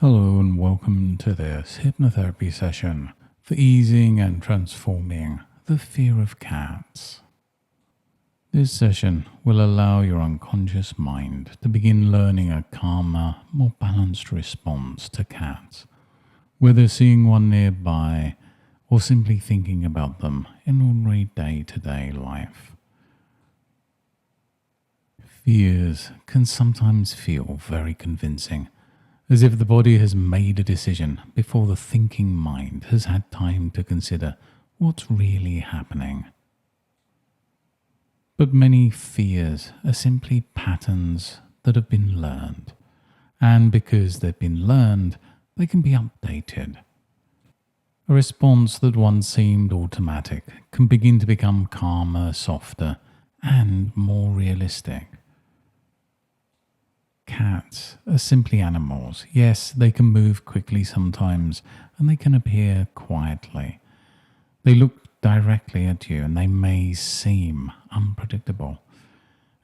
Hello and welcome to this hypnotherapy session for easing and transforming the fear of cats. This session will allow your unconscious mind to begin learning a calmer, more balanced response to cats, whether seeing one nearby or simply thinking about them in ordinary day-to-day life. Fears can sometimes feel very convincing, as if the body has made a decision before the thinking mind has had time to consider what's really happening. But many fears are simply patterns that have been learned, and because they've been learned, they can be updated. A response that once seemed automatic can begin to become calmer, softer, and more realistic. Cats are simply animals. Yes, they can move quickly sometimes, and they can appear quietly. They look directly at you, and they may seem unpredictable.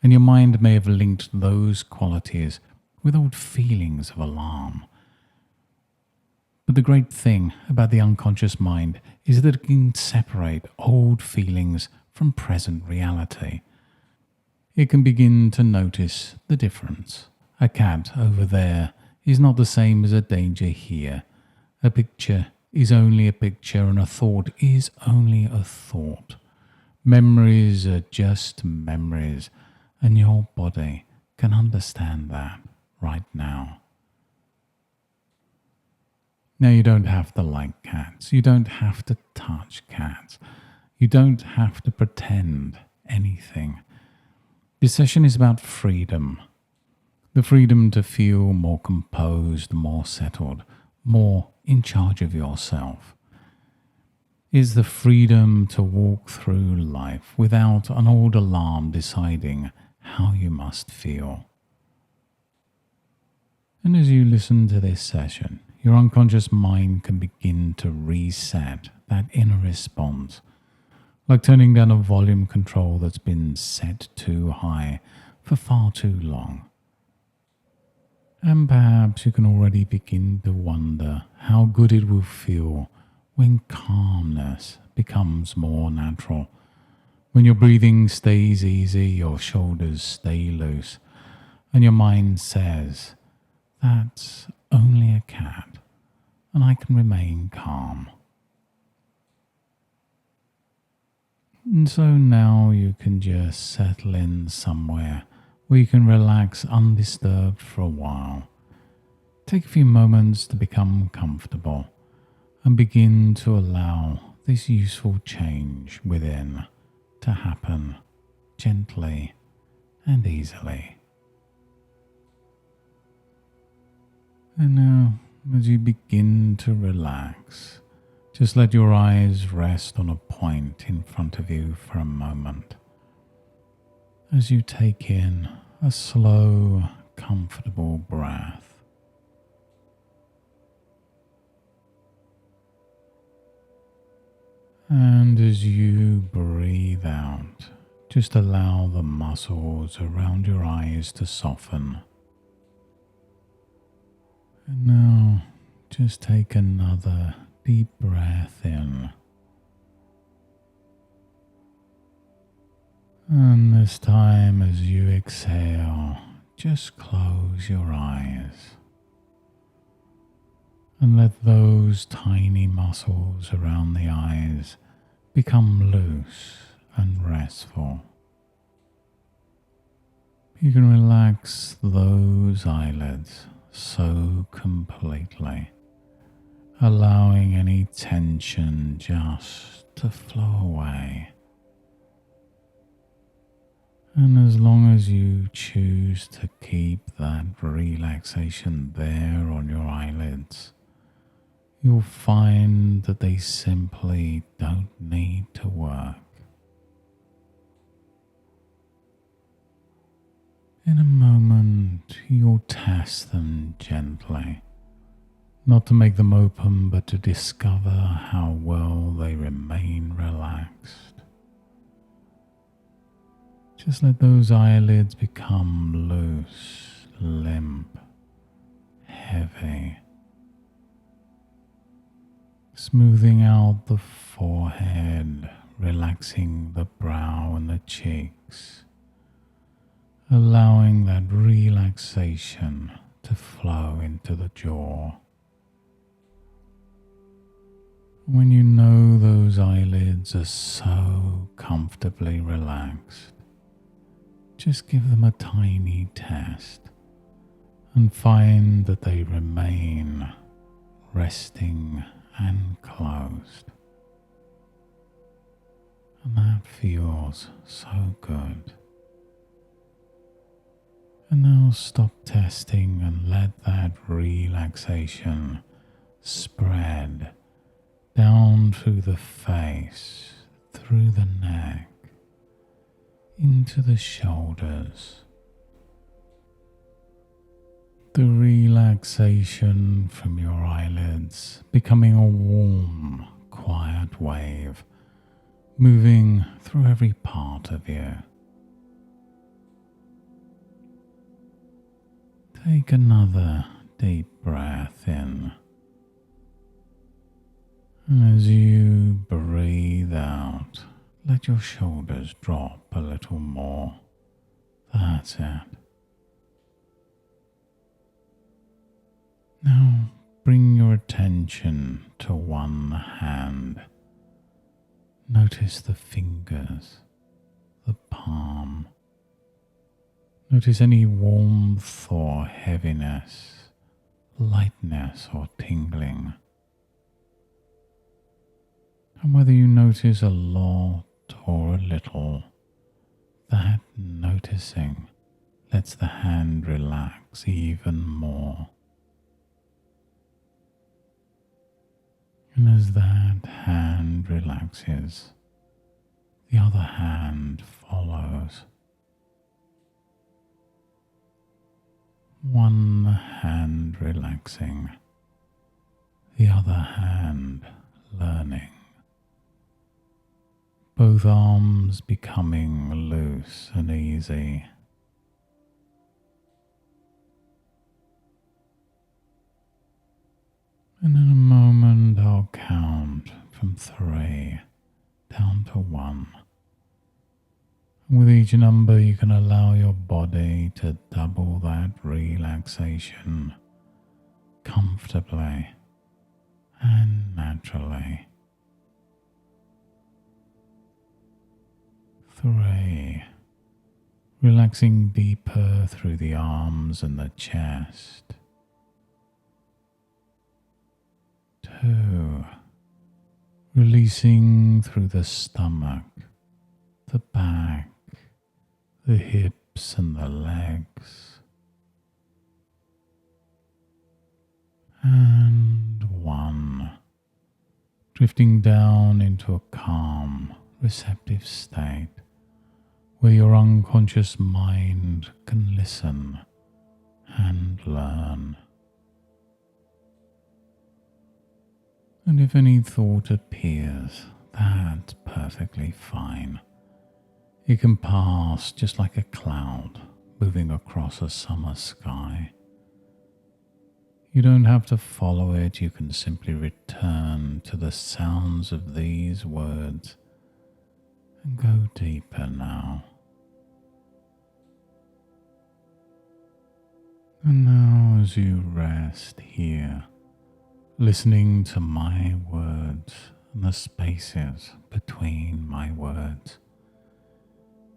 And your mind may have linked those qualities with old feelings of alarm. But the great thing about the unconscious mind is that it can separate old feelings from present reality. It can begin to notice the difference. A cat over there is not the same as a danger here. A picture is only a picture, and a thought is only a thought. Memories are just memories, and your body can understand that right now. Now, you don't have to like cats. You don't have to touch cats. You don't have to pretend anything. This session is about freedom. The freedom to feel more composed, more settled, more in charge of yourself. Is the freedom to walk through life without an old alarm deciding how you must feel. And as you listen to this session, your unconscious mind can begin to reset that inner response, like turning down a volume control that's been set too high for far too long. And perhaps you can already begin to wonder how good it will feel when calmness becomes more natural. When your breathing stays easy, your shoulders stay loose, and your mind says, "That's only a cat, and I can remain calm." And so now you can just settle in somewhere where you can relax undisturbed for a while. Take a few moments to become comfortable and begin to allow this useful change within to happen gently and easily. And now, as you begin to relax, just let your eyes rest on a point in front of you for a moment. As you take in a slow, comfortable breath. And as you breathe out, just allow the muscles around your eyes to soften. And now, just take another deep breath in. And this time, as you exhale, just close your eyes and let those tiny muscles around the eyes become loose and restful. You can relax those eyelids so completely, allowing any tension just to flow away. And as long as you choose to keep that relaxation there on your eyelids, you'll find that they simply don't need to work. In a moment, you'll test them gently, not to make them open, but to discover how well they remain relaxed. Just let those eyelids become loose, limp, heavy, Smoothing out the forehead, relaxing the brow and the cheeks, allowing that relaxation to flow into the jaw. When you know those eyelids are so comfortably relaxed, just give them a tiny test and find that they remain resting and closed. And that feels so good. And now stop testing and let that relaxation spread down through the face, through the neck, into the shoulders. The relaxation from your eyelids becoming a warm, quiet wave moving through every part of you. Take another deep breath in. And as you breathe out, let your shoulders drop a little more. That's it. Now bring your attention to one hand. Notice the fingers, the palm. Notice any warmth or heaviness, lightness or tingling. And whether you notice a lot or a little, that noticing lets the hand relax even more. And as that hand relaxes, the other hand follows. One hand relaxing, the other hand learning. Both arms becoming loose and easy. And in a moment I'll count from 3 down to 1. And with each number you can allow your body to double that relaxation comfortably and naturally. 3. Relaxing deeper through the arms and the chest. 2. Releasing through the stomach, the back, the hips and the legs. And 1. Drifting down into a calm, receptive state where your unconscious mind can listen and learn. And if any thought appears, that's perfectly fine. It can pass just like a cloud moving across a summer sky. You don't have to follow it, you can simply return to the sounds of these words and go deeper now. And now as you rest here, listening to my words and the spaces between my words,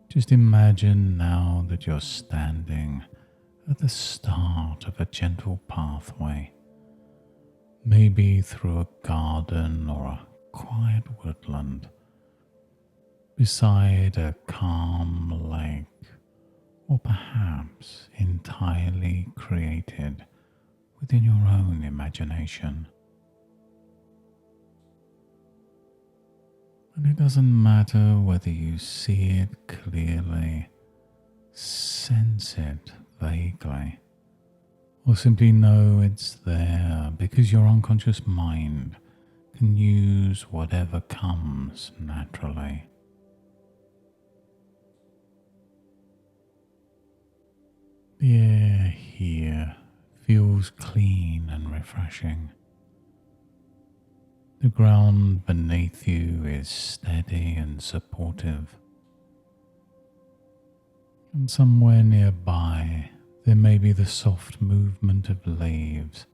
just imagine now that you're standing at the start of a gentle pathway, maybe through a garden or a quiet woodland, beside a calm lake, or perhaps entirely created within your own imagination. And it doesn't matter whether you see it clearly, sense it vaguely, or simply know it's there because your unconscious mind can use whatever comes naturally. The air here feels clean and refreshing. The ground beneath you is steady and supportive, and somewhere nearby there may be the soft movement of leaves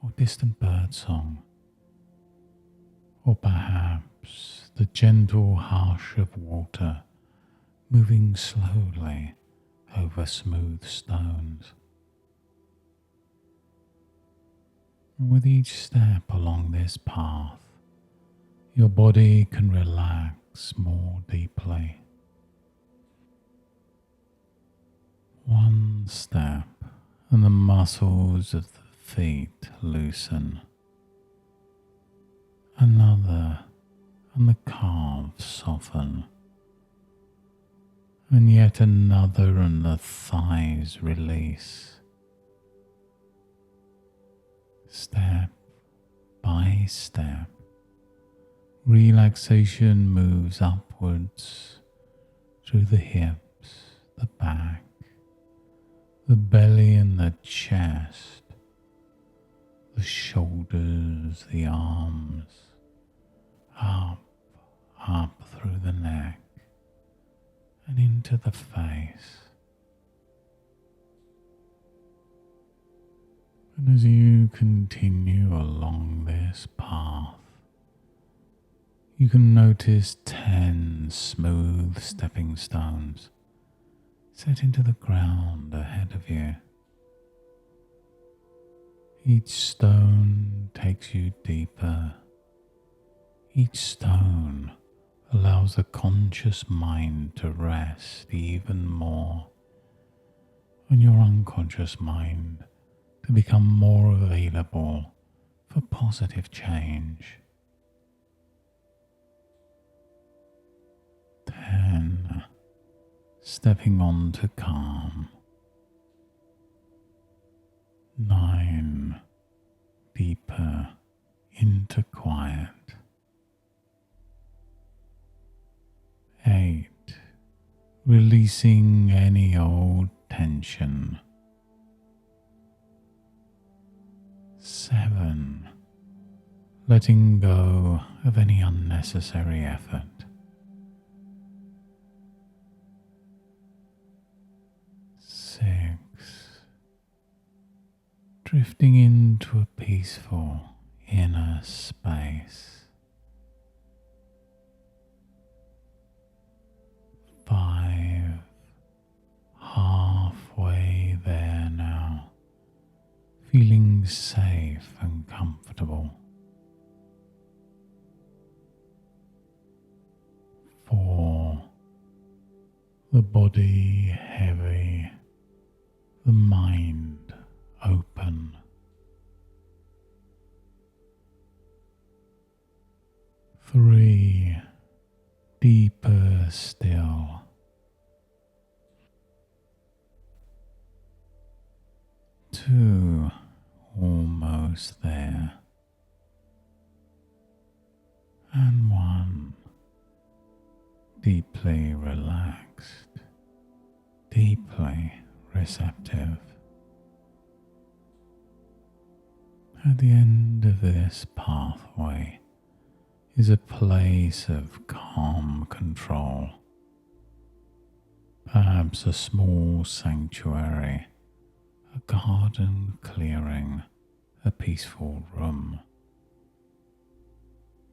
or distant birdsong, or perhaps the gentle hush of water moving slowly over smooth stones. And with each step along this path, your body can relax more deeply. One step and the muscles of the feet loosen. Another and the calves soften. And yet another and the thighs release. Step by step, relaxation moves upwards through the hips, the back, the belly and the chest, the shoulders, the arms, up through the neck and into the face. And as you continue along this path, you can notice 10 smooth stepping stones set into the ground ahead of you. Each stone takes you deeper. Each stone allows the conscious mind to rest even more, and your unconscious mind to become more available for positive change. 10. Stepping on to calm. 9. Deeper into quiet. 8. Releasing any old tension. 7. Letting go of any unnecessary effort. 6. Drifting into a peaceful inner space. 5. Halfway there now, feeling safe and comfortable. 4. The body heavy, the mind open. 3. Deeper still. 2. Almost there. And 1. Deeply relaxed, deeply receptive. At the end of this pathway is a place of calm control, perhaps a small sanctuary, a garden clearing, a peaceful room.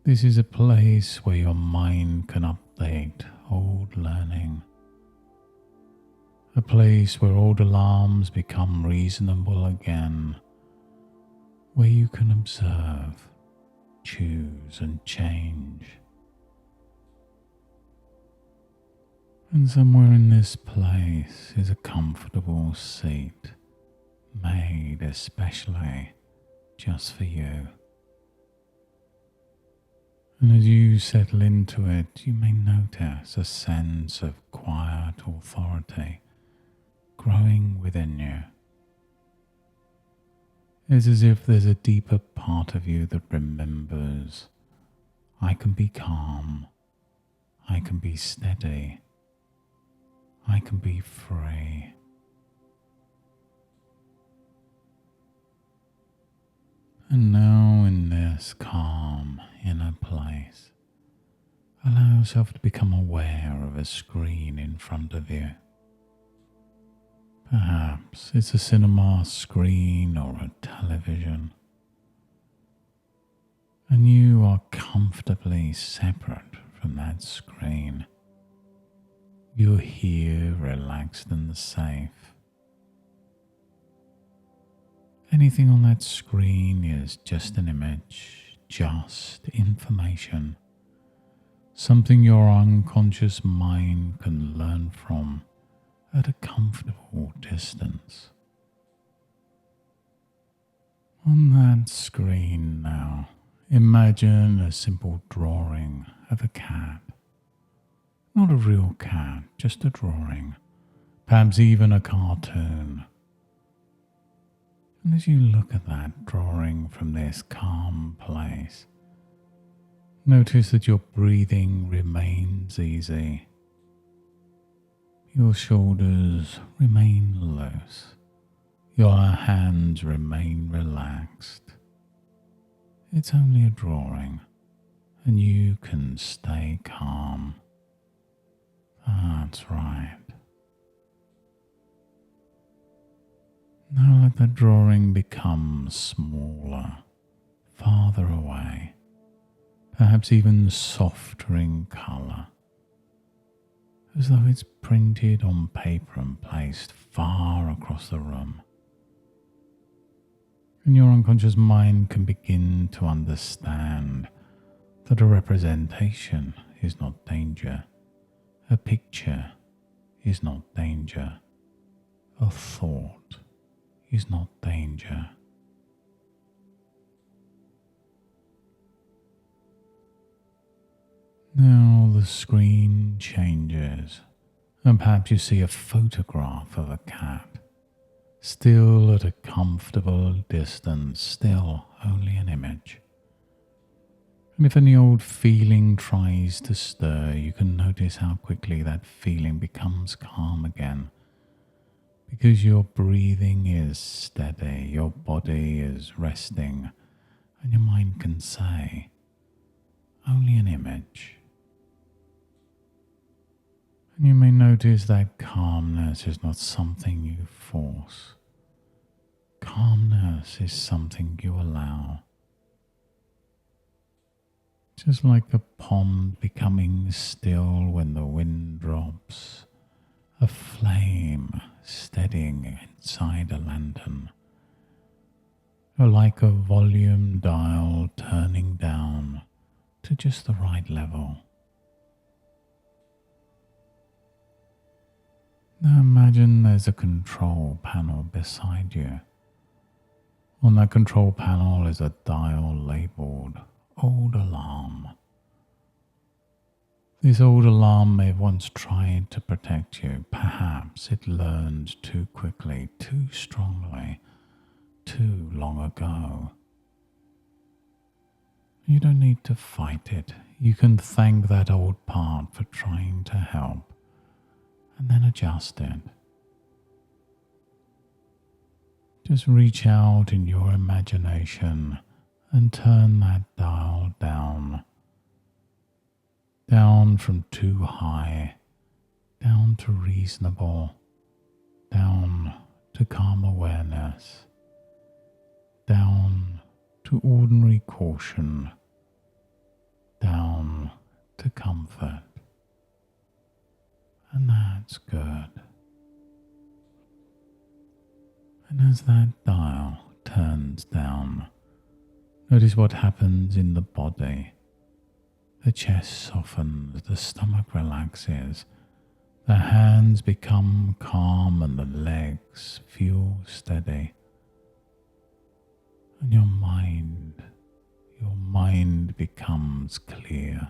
This is a place where your mind can update old learning, a place where old alarms become reasonable again, where you can observe, choose and change. And somewhere in this place is a comfortable seat made especially just for you. And as you settle into it, you may notice a sense of quiet authority growing within you. It's as if there's a deeper part of you that remembers, I can be calm, I can be steady, I can be free. And now, in this calm inner place, allow yourself to become aware of a screen in front of you. Perhaps it's a cinema screen or a television, and you are comfortably separate from that screen. You're here, relaxed and safe. Anything on that screen is just an image, just information, something your unconscious mind can learn from at a comfortable distance. On that screen now, imagine a simple drawing of a cat. Not a real cat, just a drawing, perhaps even a cartoon. And as you look at that drawing from this calm place, notice that your breathing remains easy. Your shoulders remain loose. Your hands remain relaxed. It's only a drawing, and you can stay calm. That's right. Now let the drawing become smaller, farther away, perhaps even softer in colour, as though it's printed on paper and placed far across the room. And your unconscious mind can begin to understand that a representation is not danger, a picture is not danger, a thought is not danger. Now the screen changes, and perhaps you see a photograph of a cat, still at a comfortable distance, still only an image. And if any old feeling tries to stir, you can notice how quickly that feeling becomes calm again, because your breathing is steady, your body is resting, and your mind can say, only an image. And you may notice that calmness is not something you force. Calmness is something you allow. Just like a pond becoming still when the wind drops, a flame steadying inside a lantern, or like a volume dial turning down to just the right level. Now imagine there's a control panel beside you. On that control panel is a dial labelled Old Alarm. This old alarm may have once tried to protect you. Perhaps it learned too quickly, too strongly, too long ago. You don't need to fight it. You can thank that old part for trying to help, and then adjust it. Just reach out in your imagination and turn that dial down. Down from too high, down to reasonable, down to calm awareness, down to ordinary caution, down to comfort. And that's good. And as that dial turns down, notice what happens in the body. The chest softens, the stomach relaxes, the hands become calm and the legs feel steady. And your mind becomes clear.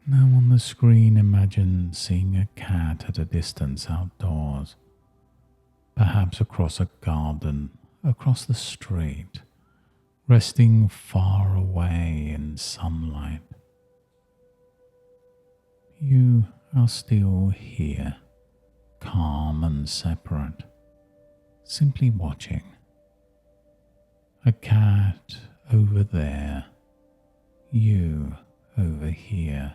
Now on the screen, imagine seeing a cat at a distance outdoors, perhaps across a garden, across the street, resting far away in sunlight. You are still here, calm and separate, simply watching. A cat over there, you over here,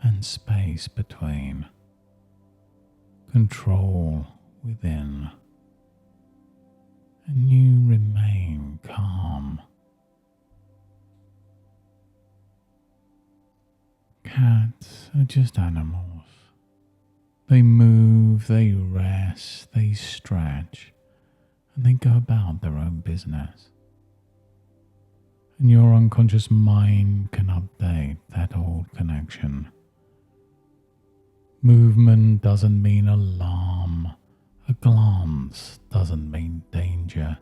and space between. Control within, and you remain calm. Cats are just animals. They move, they rest, they stretch, and they go about their own business. And your unconscious mind can update that old connection. Movement doesn't mean alarm. A glance doesn't mean danger.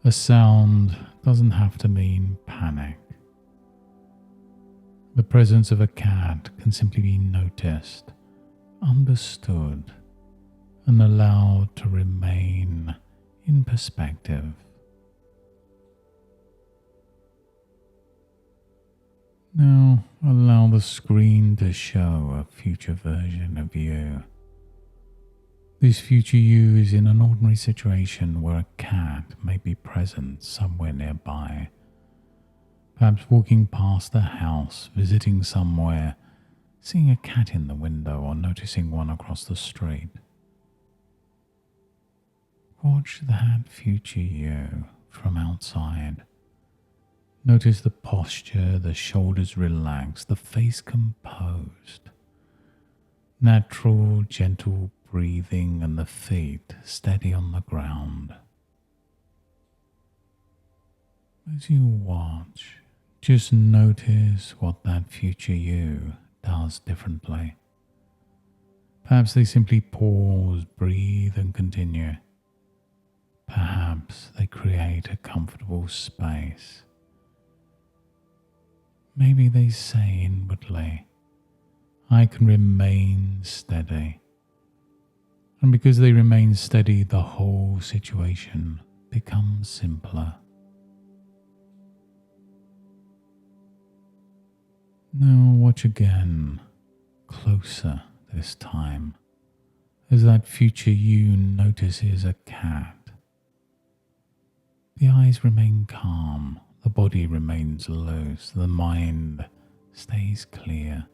A sound doesn't have to mean panic. The presence of a cat can simply be noticed, understood, and allowed to remain in perspective. Now allow the screen to show a future version of you. This future you is in an ordinary situation where a cat may be present somewhere nearby. Perhaps walking past a house, visiting somewhere, seeing a cat in the window or noticing one across the street. Watch that future you from outside. Notice the posture, the shoulders relaxed, the face composed. Natural, gentle breathing and the feet steady on the ground. As you watch, just notice what that future you does differently. Perhaps they simply pause, breathe and continue. Perhaps they create a comfortable space. Maybe they say inwardly, I can remain steady. And because they remain steady, the whole situation becomes simpler. Now watch again, closer this time, as that future you notices a cat. The eyes remain calm, the body remains loose, the mind stays clear.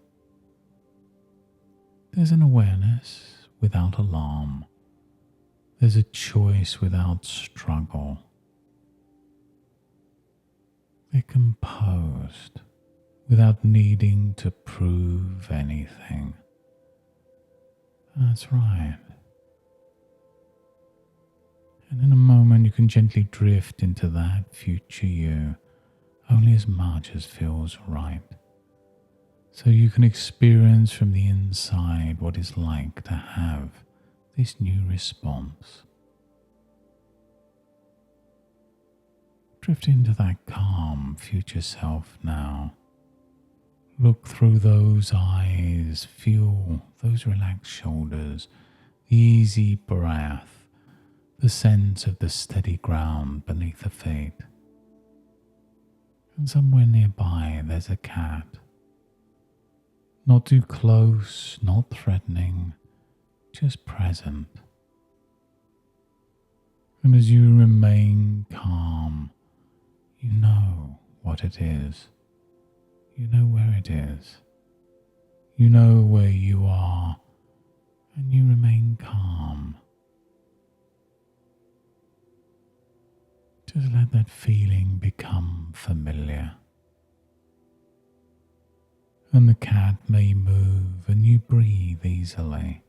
There's an awareness without alarm. There's a choice without struggle. They're composed without needing to prove anything. That's right. And in a moment you can gently drift into that future you, only as much as feels right. So you can experience from the inside what it's like to have this new response. Drift into that calm future self now. Look through those eyes, feel those relaxed shoulders, the easy breath, the sense of the steady ground beneath the feet. And somewhere nearby there's a cat. Not too close, not threatening, just present. And as you remain calm, you know what it is. You know where it is. You know where you are, and you remain calm. Just let that feeling become familiar. And the cat may move and you breathe easily.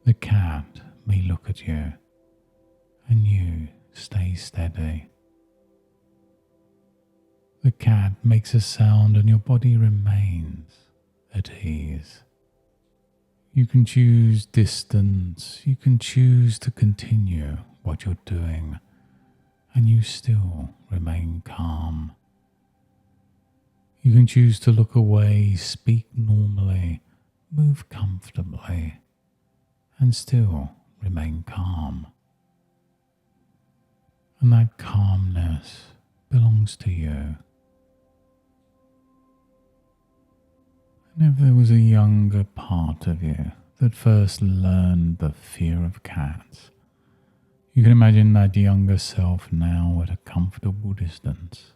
The cat may look at you and you stay steady. The cat makes a sound and your body remains at ease. You can choose distance, you can choose to continue what you're doing, and you still remain calm. You can choose to look away, speak normally, move comfortably, and still remain calm. And that calmness belongs to you. And if there was a younger part of you that first learned the fear of cats, you can imagine that younger self now at a comfortable distance.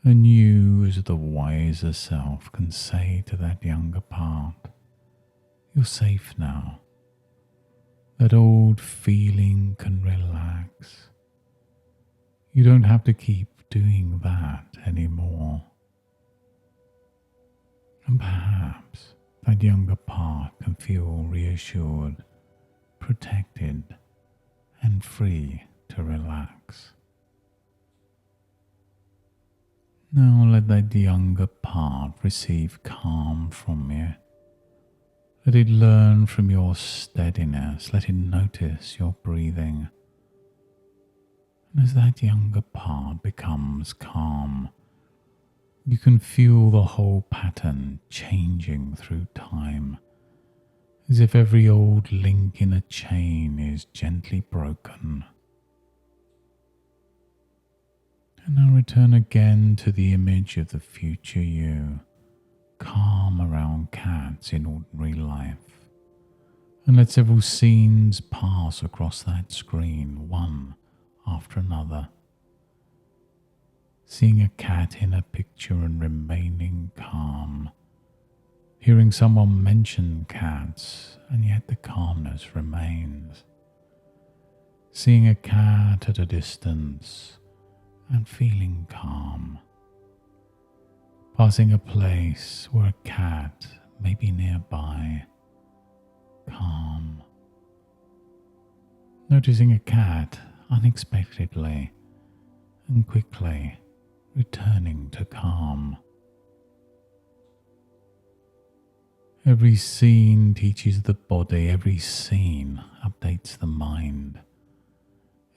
And you, as the wiser self, can say to that younger part, "You're safe now." That old feeling can relax. You don't have to keep doing that anymore. And perhaps that younger part can feel reassured, protected, and free to relax. Now let that younger part receive calm from you. Let it learn from your steadiness. Let it notice your breathing. And as that younger part becomes calm, you can feel the whole pattern changing through time, as if every old link in a chain is gently broken. And now return again to the image of the future you, calm around cats in ordinary life. And let several scenes pass across that screen, one after another. Seeing a cat in a picture and remaining calm. Hearing someone mention cats, and yet the calmness remains. Seeing a cat at a distance and feeling calm. Passing a place where a cat may be nearby, calm. Noticing a cat unexpectedly and quickly returning to calm. Every scene teaches the body, every scene updates the mind.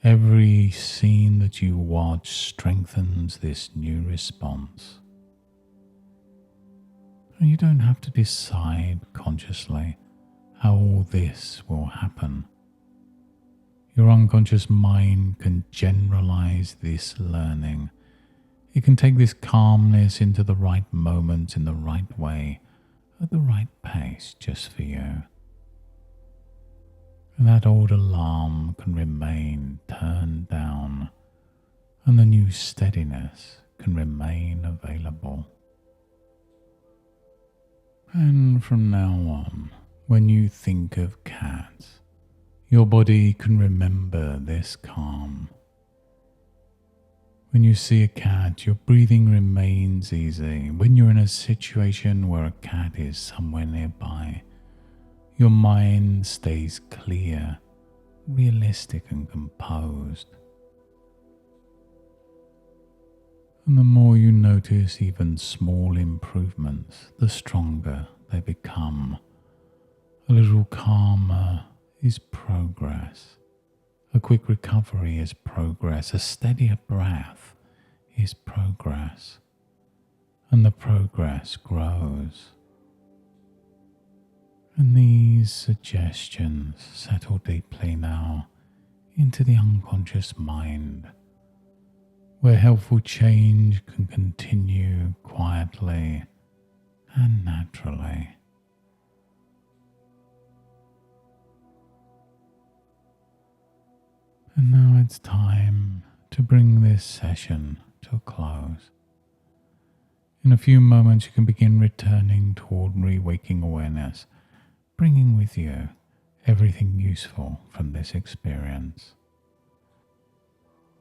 Every scene that you watch strengthens this new response. And you don't have to decide consciously how all this will happen. Your unconscious mind can generalize this learning. It can take this calmness into the right moment in the right way, at the right pace just for you. And that old alarm can remain turned down, and the new steadiness can remain available. And from now on, when you think of cats, your body can remember this calm. When you see a cat, your breathing remains easy. When you're in a situation where a cat is somewhere nearby, your mind stays clear, realistic and composed. And the more you notice even small improvements, the stronger they become. A little calmer is progress. A quick recovery is progress. A steadier breath is progress. And the progress grows. And these suggestions settle deeply now into the unconscious mind, where helpful change can continue quietly and naturally. And now it's time to bring this session to a close. In a few moments you can begin returning to ordinary waking awareness, bringing with you everything useful from this experience.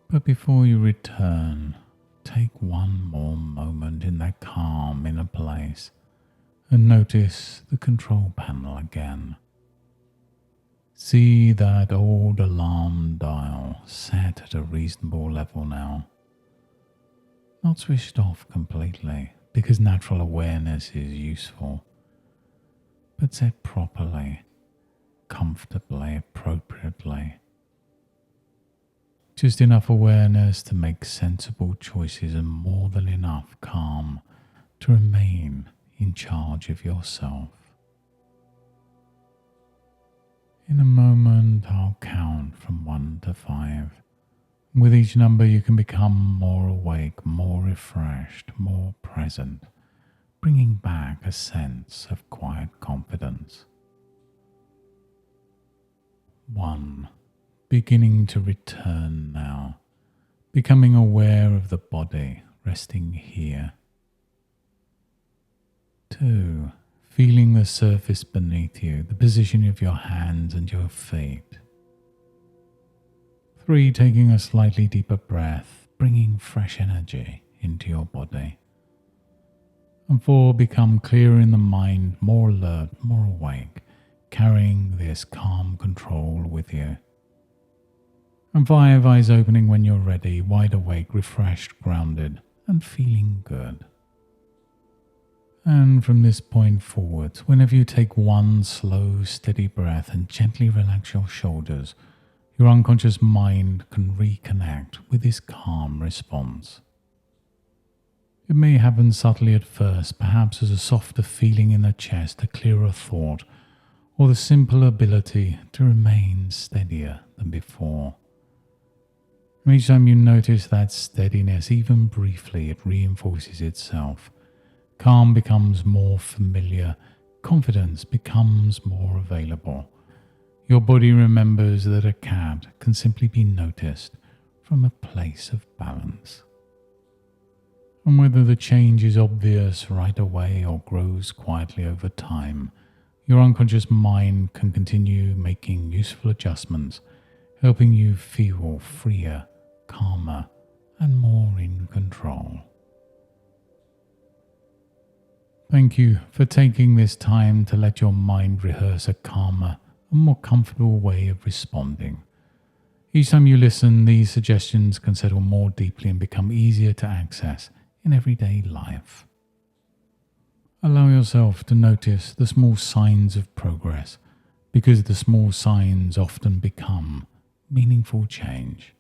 But before you return, take one more moment in that calm inner place and notice the control panel again. See that old alarm dial set at a reasonable level now. Not switched off completely, because natural awareness is useful, but set properly, comfortably, appropriately. Just enough awareness to make sensible choices and more than enough calm to remain in charge of yourself. In a moment, I'll count from 1 to 5. With each number, you can become more awake, more refreshed, more present, bringing back a sense of quiet confidence. 1. Beginning to return now, becoming aware of the body resting here. 2. Feeling the surface beneath you, the position of your hands and your feet. 3. Taking a slightly deeper breath, bringing fresh energy into your body. And 4. Become clearer in the mind, more alert, more awake, carrying this calm control with you. And 5. Eyes opening when you're ready, wide awake, refreshed, grounded, and feeling good. And from this point forward, whenever you take one slow, steady breath and gently relax your shoulders, your unconscious mind can reconnect with this calm response. It may happen subtly at first, perhaps as a softer feeling in the chest, a clearer thought, or the simple ability to remain steadier than before. And each time you notice that steadiness, even briefly, it reinforces itself. Calm becomes more familiar, confidence becomes more available. Your body remembers that a cat can simply be noticed from a place of balance. And whether the change is obvious right away or grows quietly over time, your unconscious mind can continue making useful adjustments, helping you feel freer, calmer, and more in control. Thank you for taking this time to let your mind rehearse a calmer and more comfortable way of responding. Each time you listen, these suggestions can settle more deeply and become easier to access in everyday life. Allow yourself to notice the small signs of progress, because the small signs often become meaningful change.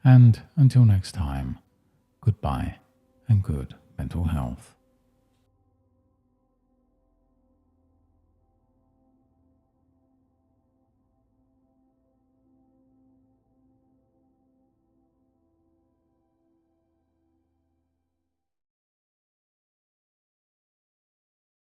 And until next time, goodbye and good mental health.